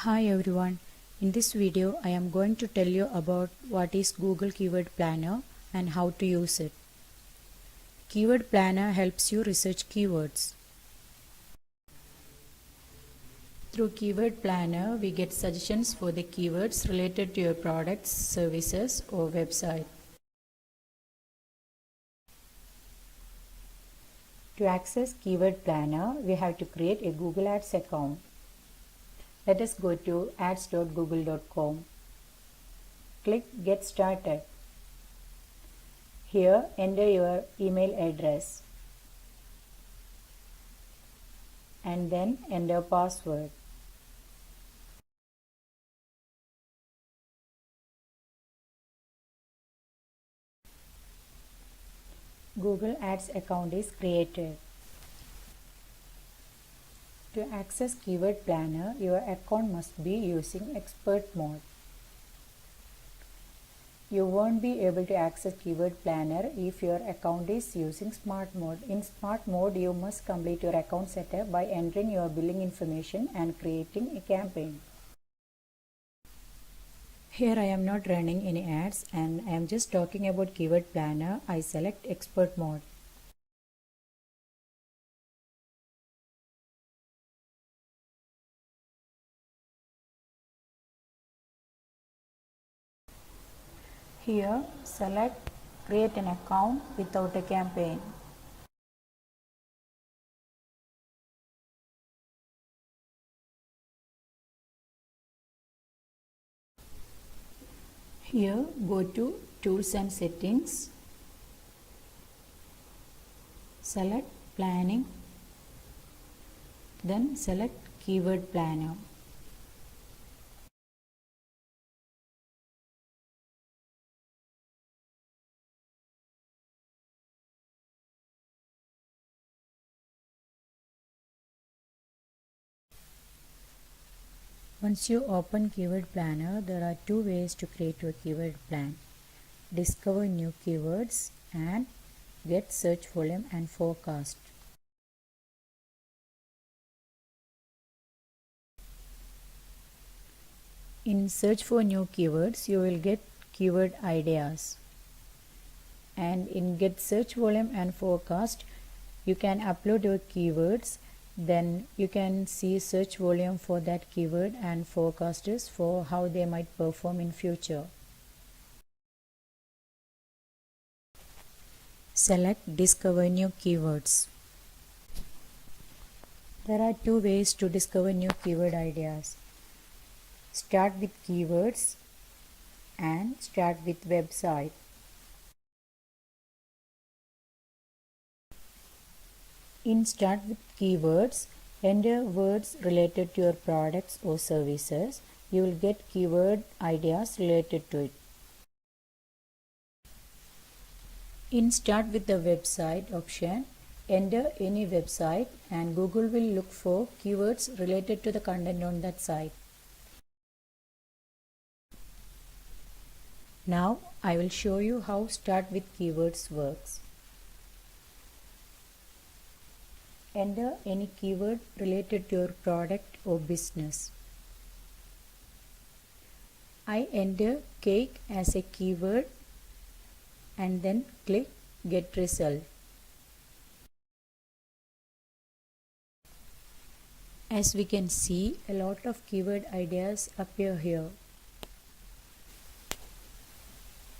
Hi everyone, in this video I am going to tell you about what is Google Keyword Planner and how to use it. Keyword Planner helps you research keywords. Through Keyword Planner, we get suggestions for the keywords related to your products, services or website. To access Keyword Planner, we have to create a Google Ads account. Let us go to ads.google.com. Click Get Started. Here, enter your email address and then enter password. Google Ads account is created. To access Keyword Planner, your account must be using expert mode. You won't be able to access Keyword Planner if your account is using Smart Mode. In Smart Mode, you must complete your account setup by entering your billing information and creating a campaign. Here I am not running any ads and I am just talking about Keyword Planner. I select Expert Mode. Here, select Create an account without a campaign. Here, go to Tools and Settings. Select Planning. Then select Keyword Planner. Once you open Keyword Planner, there are two ways to create your keyword plan. Discover new keywords and get search volume and forecast. In search for new keywords, you will get keyword ideas. And in get search volume and forecast, you can upload your keywords. Then you can see search volume for that keyword and forecasters for how they might perform in future. Select Discover New Keywords. There are two ways to discover new keyword ideas. Start with keywords and start with website. In Start with Keywords, enter words related to your products or services. You will get keyword ideas related to it. In Start with the Website option, enter any website and Google will look for keywords related to the content on that site. Now I will show you how Start with Keywords works. Enter any keyword related to your product or business. I enter cake as a keyword and then click Get Result. As we can see, a lot of keyword ideas appear here.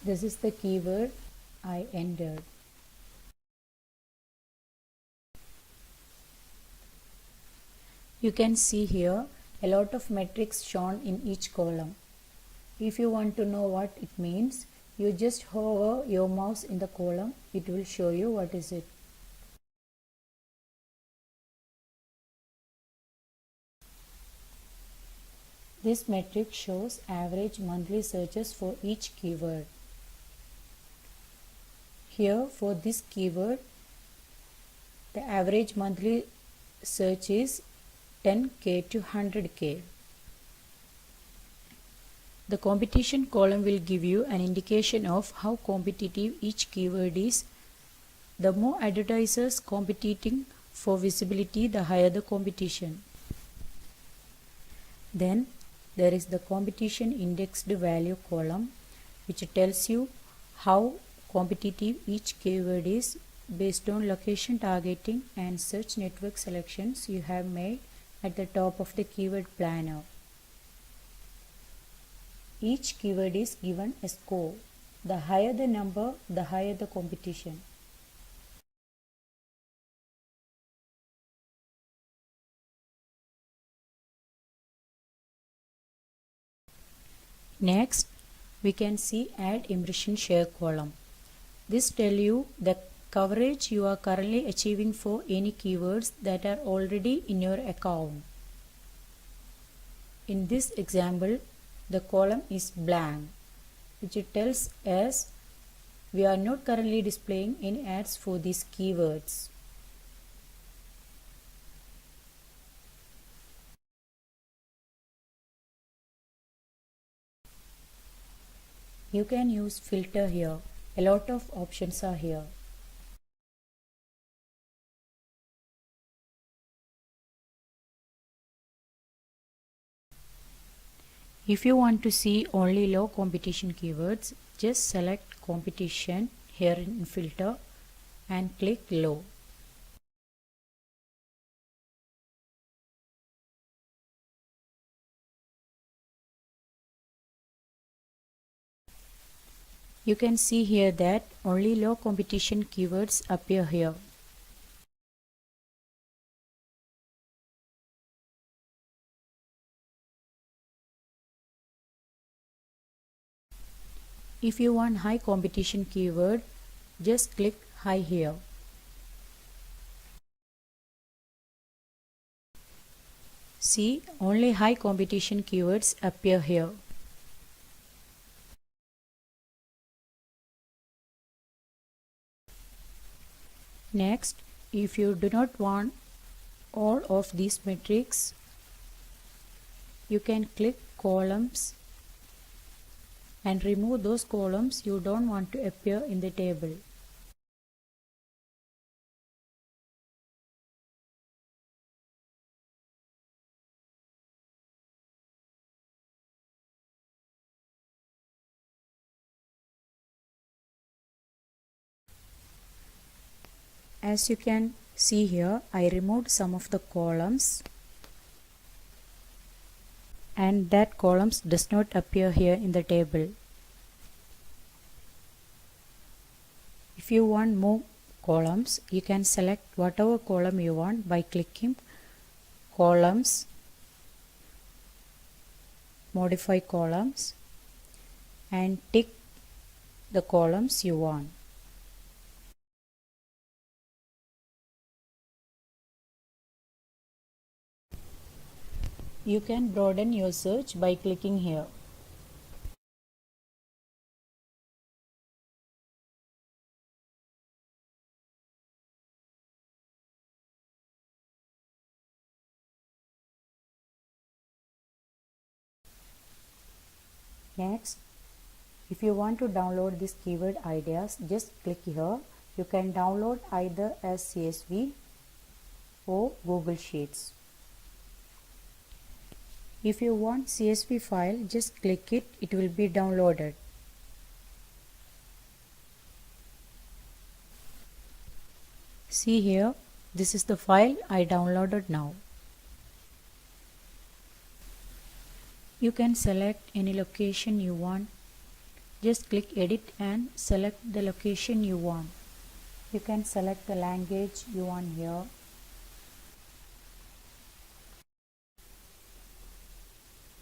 This is the keyword I entered. You can see here a lot of metrics shown in each column. If you want to know what it means, you just hover your mouse in the column, it will show you what is it. This metric shows average monthly searches for each keyword. Here for this keyword, the average monthly search is 10K to 100K. The competition column will give you an indication of how competitive each keyword is. The more advertisers competing for visibility, the higher the competition. Then there is the competition indexed value column, which tells you how competitive each keyword is based on location targeting and search network selections you have made at the top of the keyword planner. Each keyword is given a score. The higher the number, the higher the competition. Next, we can see add impression share column. This tells you the coverage you are currently achieving for any keywords that are already in your account. In this example, the column is blank, which tells us we are not currently displaying any ads for these keywords. You can use filter here. A lot of options are here. If you want to see only low competition keywords, just select competition here in filter and click low. You can see here that only low competition keywords appear here. If you want high competition keyword, just click high here. See, only high competition keywords appear here. Next, if you do not want all of these metrics, you can click columns and remove those columns you don't want to appear in the table. As you can see here, I removed some of the columns and that columns does not appear here in the table. If you want more columns, you can select whatever column you want by clicking columns, modify columns and tick the columns you want. You can broaden your search by clicking here. Next, if you want to download these keyword ideas, just click here. You can download either as CSV or Google Sheets. If you want CSV file, just click it, it will be downloaded. See here, this is the file I downloaded now. You can select any location you want. Just click edit and select the location you want. You can select the language you want here.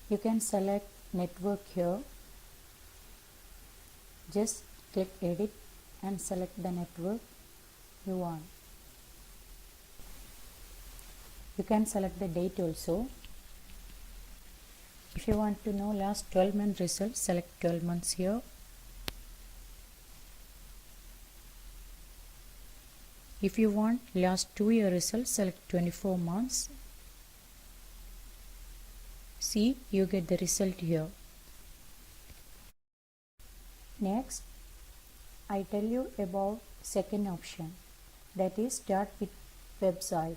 You can select network here. Just click edit and select the network you want. You can select the date also. If you want to know last 12 month results, select 12 months here. If you want last 2-year results, select 24 months. See, you get the result here. Next, I tell you about second option, that is start with website.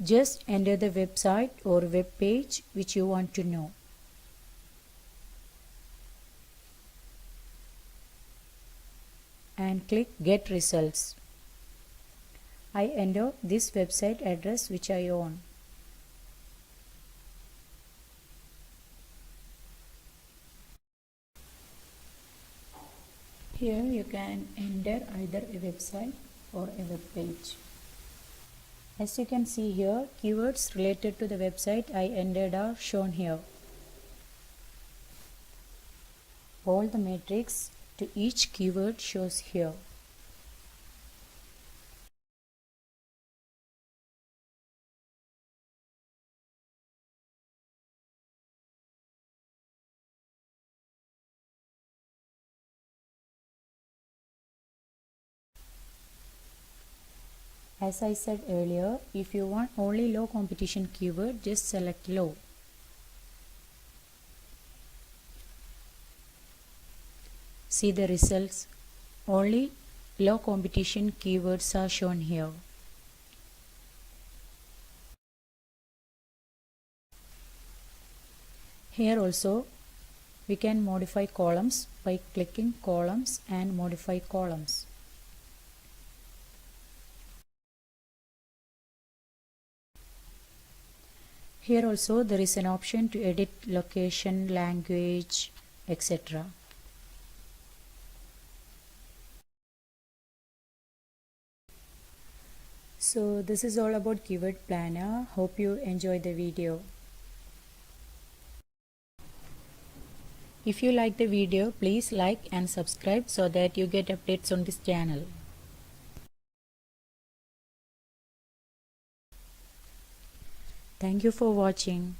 Just enter the website or web page which you want to know. And click Get Results. I enter this website address which I own. Here you can enter either a website or a web page. As you can see here, keywords related to the website I entered are shown here. All the metrics to each keyword shows here. As I said earlier, if you want only low competition keyword, just select low. See the results. Only low competition keywords are shown here. Here also we can modify columns by clicking columns and modify columns. Here also there is an option to edit location, language, etc. So this is all about Keyword Planner. Hope you enjoyed the video. If you like the video, please like and subscribe so that you get updates on this channel. Thank you for watching.